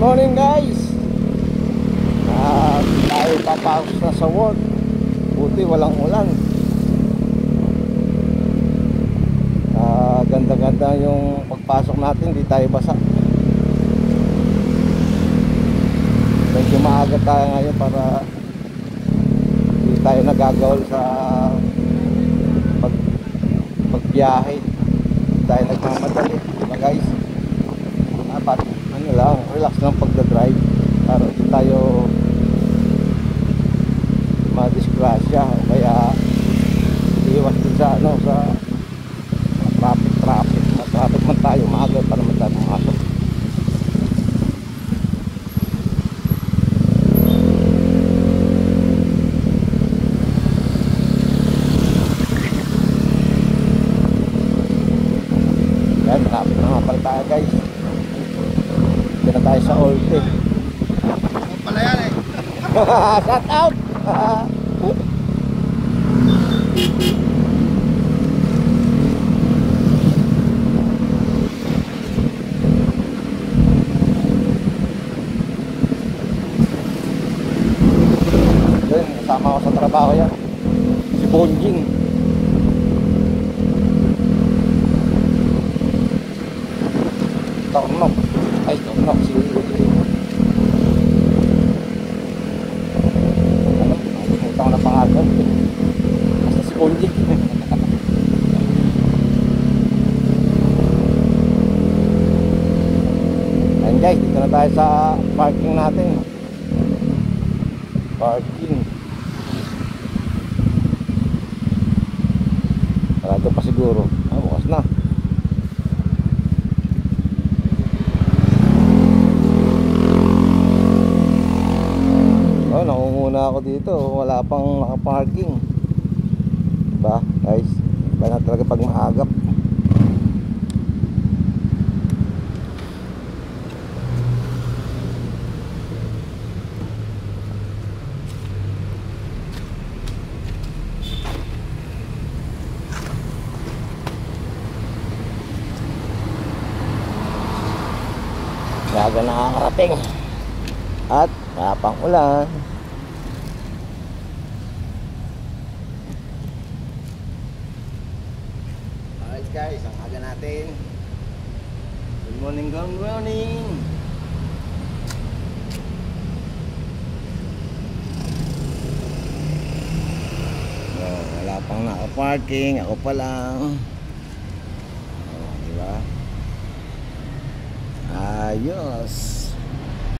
morning guys. Tayo papasok na sa work. Buti walang ulan. Ganda-ganda yung pagpasok natin, di tayo basa. Medyo maaga tayo ngayon para di tayo nagagawal sa pagbiyahe. Di tayo nagmamadali, diba guys? Dapat ano lang, relax lang pagdadrive para di tayo madisgrasya, kaya iwas din sa ano, sa traffic man tayo, maaga pa naman tayo pumasok. Yan, traffic na nga pala tayo guys. Dito na tayo sa Olte. Ano pala yan eh? Shout out! Kasama ko sa trabaho yan, si Bonjing. Tornok. Ay, Tornok si utang na pangalan. Basta si Bonjing. Ayun guys, dito na tayo sa parking natin. Parking. Sarado pa siguro. Bukas na. Nangunguna ako dito. Wala pang nakaparking. Diba guys? Iba na talaga pag maagap. Gaga nakakarating at napang ulan. Alright guys, ang aga natin. Good morning, good morning. Wala pang naka-parking, ako pa lang. Diba? Ayos.